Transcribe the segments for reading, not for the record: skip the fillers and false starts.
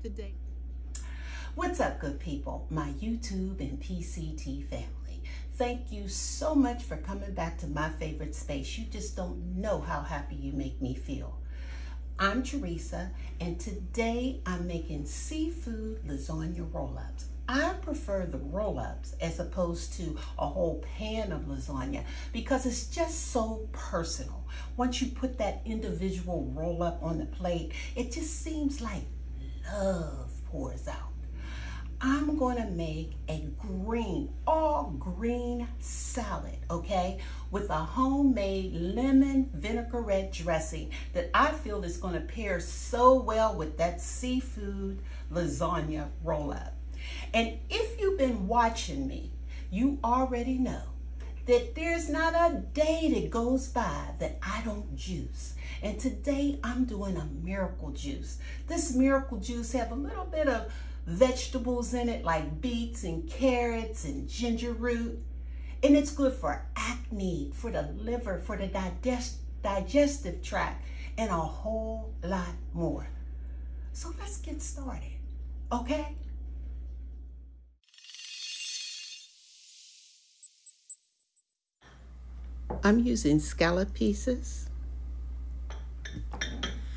today. What's up, good people, my YouTube and PCT family? Thank you so much for coming back to my favorite space. You just don't know how happy you make me feel. I'm Teresa, and today I'm making seafood lasagna roll-ups. I prefer the roll-ups as opposed to a whole pan of lasagna because it's just so personal. Once you put that individual roll-up on the plate, it just seems like love pours out. I'm gonna make a all green salad, okay, with a homemade lemon vinaigrette dressing that I feel is gonna pair so well with that seafood lasagna roll-up. And if you've been watching me, you already know that there's not a day that goes by that I don't juice. And today I'm doing a miracle juice. This miracle juice have a little bit of vegetables in it like beets and carrots and ginger root. And it's good for acne, for the liver, for the digestive tract, and a whole lot more. So let's get started, okay? I'm using scallop pieces,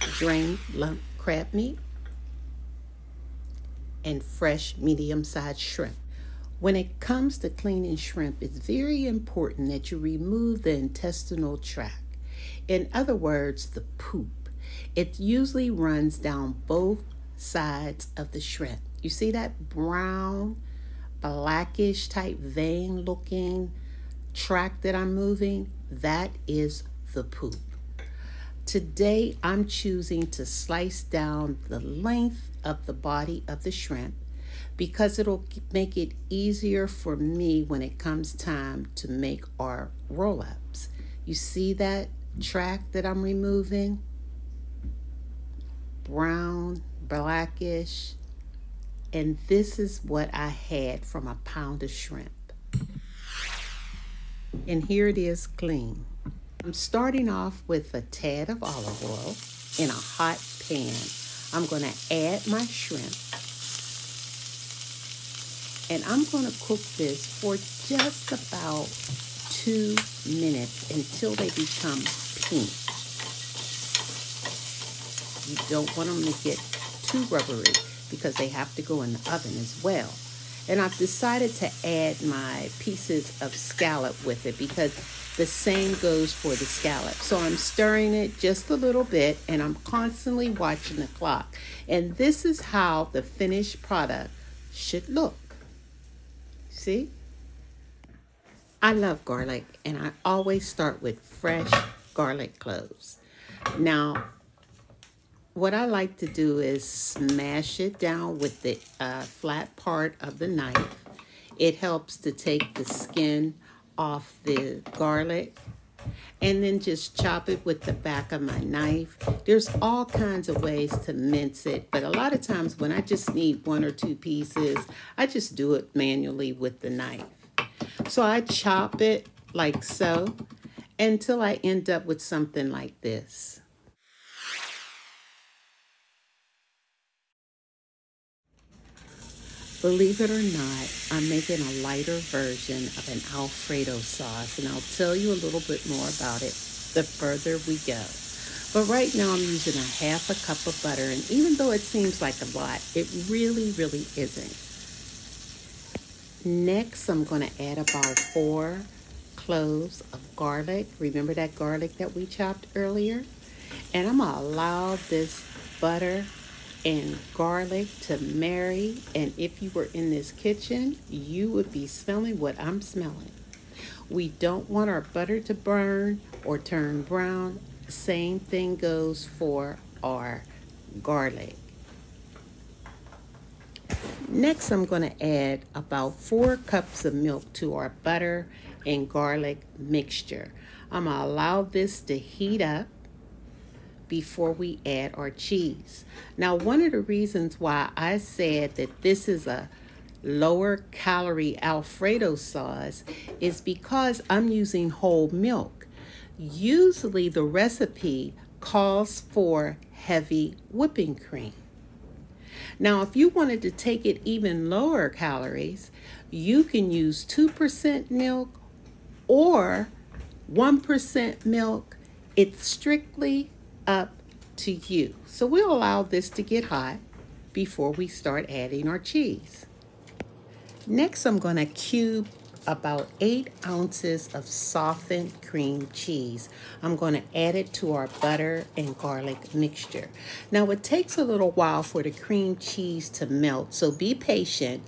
drained lump crab meat, and fresh medium-sized shrimp. When it comes to cleaning shrimp, it's very important that you remove the intestinal tract. In other words, the poop. It usually runs down both sides of the shrimp. You see that brown, blackish type vein looking tract that I'm moving? That is the poop. Today, I'm choosing to slice down the length of the body of the shrimp because it'll make it easier for me when it comes time to make our roll-ups. You see that tract that I'm removing? Brown, blackish, and this is what I had from a pound of shrimp. And here it is clean. I'm starting off with a tad of olive oil in a hot pan. I'm going to add my shrimp. And I'm going to cook this for just about 2 minutes until they become pink. You don't want them to get too rubbery because they have to go in the oven as well. And I've decided to add my pieces of scallop with it because the same goes for the scallop. So I'm stirring it just a little bit and I'm constantly watching the clock. And this is how the finished product should look. See? I love garlic and I always start with fresh garlic cloves. Now, what I like to do is smash it down with the flat part of the knife. It helps to take the skin off the garlic, and then just chop it with the back of my knife. There's all kinds of ways to mince it, but a lot of times when I just need 1 or 2 pieces, I just do it manually with the knife. So I chop it like so until I end up with something like this. Believe it or not, I'm making a lighter version of an Alfredo sauce, and I'll tell you a little bit more about it the further we go. But right now I'm using a ½ cup of butter, and even though it seems like a lot, it really isn't. Next, I'm going to add about 4 cloves of garlic. Remember that garlic that we chopped earlier? And I'm going to allow this butter and garlic to marry, and if you were in this kitchen, you would be smelling what I'm smelling. We don't want our butter to burn or turn brown. Same thing goes for our garlic. Next, I'm going to add about 4 cups of milk to our butter and garlic mixture. I'm going to allow this to heat up before we add our cheese. Now, one of the reasons why I said that this is a lower calorie Alfredo sauce is because I'm using whole milk. Usually the recipe calls for heavy whipping cream. Now, if you wanted to take it even lower calories, you can use 2% milk or 1% milk. It's strictly up to you. So we'll allow this to get hot before we start adding our cheese. Next, I'm going to cube about 8 ounces of softened cream cheese. I'm going to add it to our butter and garlic mixture. Now, it takes a little while for the cream cheese to melt, so be patient,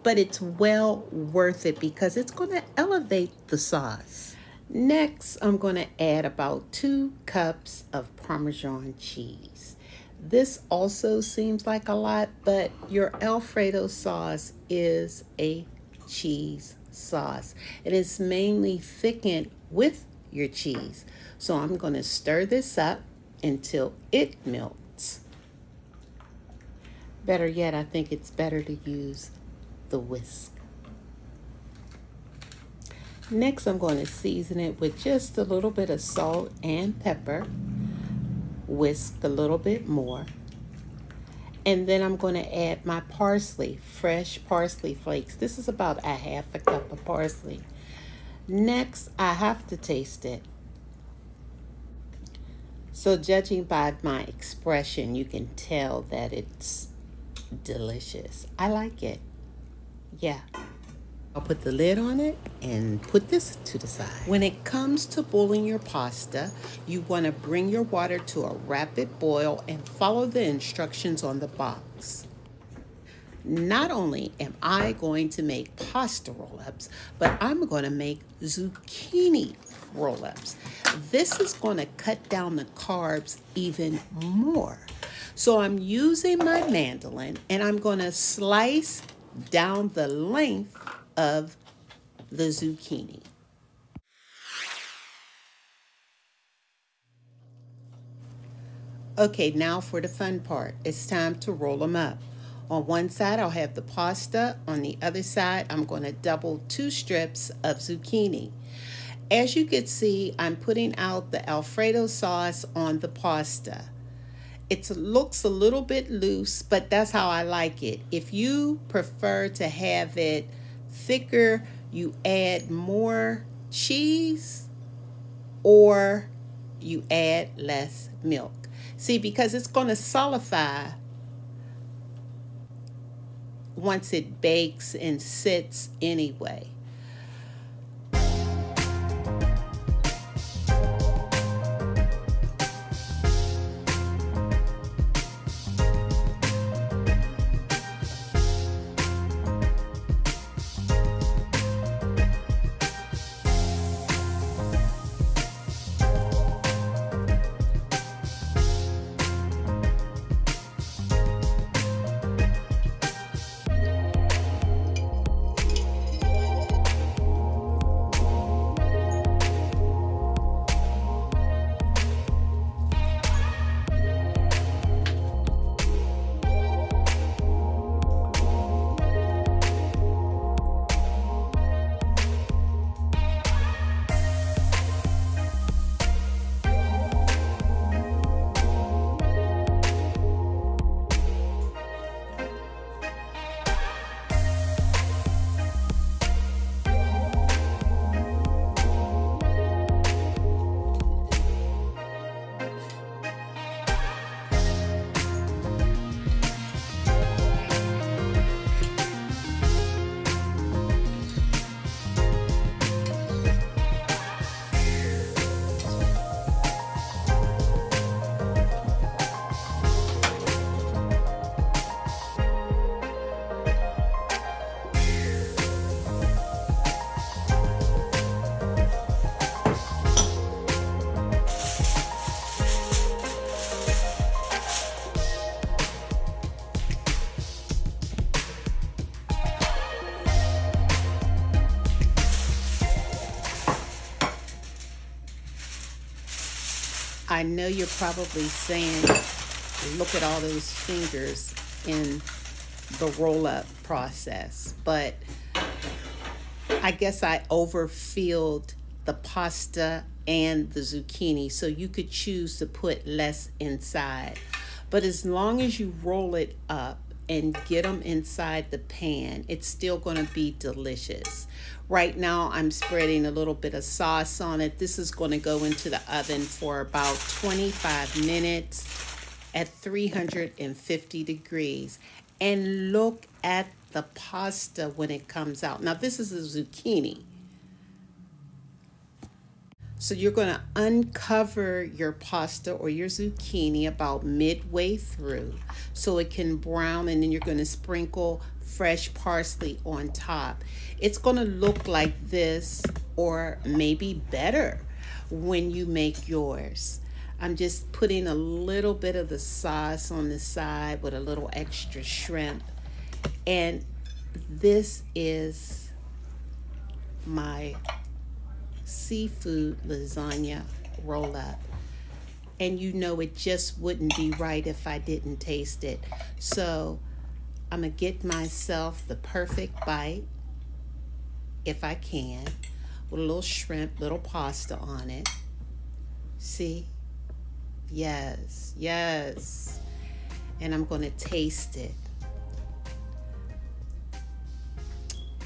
but it's well worth it because it's going to elevate the sauce. Next, I'm going to add about 2 cups of Parmesan cheese. This also seems like a lot, but your Alfredo sauce is a cheese sauce. It is mainly thickened with your cheese. So I'm going to stir this up until it melts. Better yet, I think it's better to use the whisk. Next, I'm going to season it with just a little bit of salt and pepper. Whisk a little bit more. And then I'm going to add my parsley, fresh parsley flakes. This is about a half a cup of parsley. Next, I have to taste it. So judging by my expression, you can tell that it's delicious. I like it. Yeah. I'll put the lid on it and put this to the side. When it comes to boiling your pasta, you want to bring your water to a rapid boil and follow the instructions on the box. Not only am I going to make pasta roll-ups, but I'm going to make zucchini roll-ups. This is going to cut down the carbs even more. So I'm using my mandolin and I'm going to slice down the length of the zucchini. Okay, now for the fun part. It's time to roll them up. On one side, I'll have the pasta. On the other side, I'm going to double 2 strips of zucchini. As you can see, I'm putting out the Alfredo sauce on the pasta. It looks a little bit loose, but that's how I like it. If you prefer to have it thicker, you add more cheese or you add less milk. See, because it's going to solidify once it bakes and sits anyway. I know you're probably saying, look at all those fingers in the roll-up process, but I guess I overfilled the pasta and the zucchini, so you could choose to put less inside. But as long as you roll it up and get them inside the pan. It's still going to be delicious. Right now, I'm spreading a little bit of sauce on it. This is going to go into the oven for about 25 minutes at 350 degrees. And look at the pasta when it comes out. Now, this is a zucchini. So you're going to uncover your pasta or your zucchini about midway through so it can brown, and then you're going to sprinkle fresh parsley on top. It's going to look like this or maybe better when you make yours. I'm just putting a little bit of the sauce on the side with a little extra shrimp. And this is my seafood lasagna roll up, and you know it just wouldn't be right if I didn't taste it. So I'm gonna get myself the perfect bite, if I can, with a little shrimp, little pasta on it. See? Yes, yes. And I'm gonna taste it.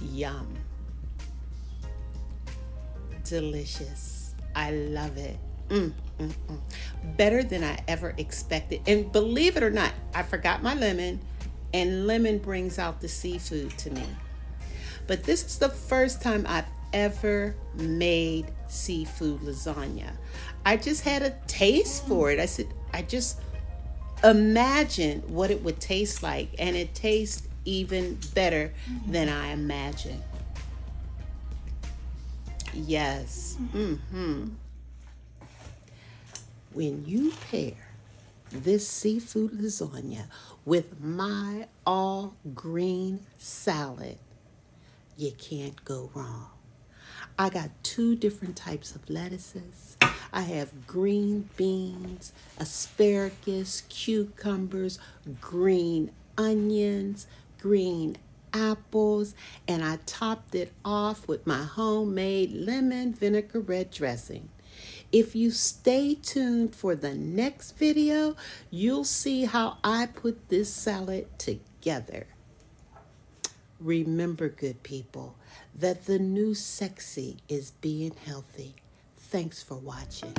Yum. Delicious. I love it. Better than I ever expected. And believe it or not, I forgot my lemon, and lemon brings out the seafood to me. But this is the first time I've ever made seafood lasagna. I just had a taste for it. I said, I just imagined what it would taste like, and it tastes even better than I imagined. Yes. When you pair this seafood lasagna with my all green salad, you can't go wrong. I got 2 different types of lettuces. I have green beans, asparagus, cucumbers, green onions, green apples, and I topped it off with my homemade lemon vinaigrette dressing. If you stay tuned for the next video, you'll see how I put this salad together. Remember, good people, that the new sexy is being healthy. Thanks for watching.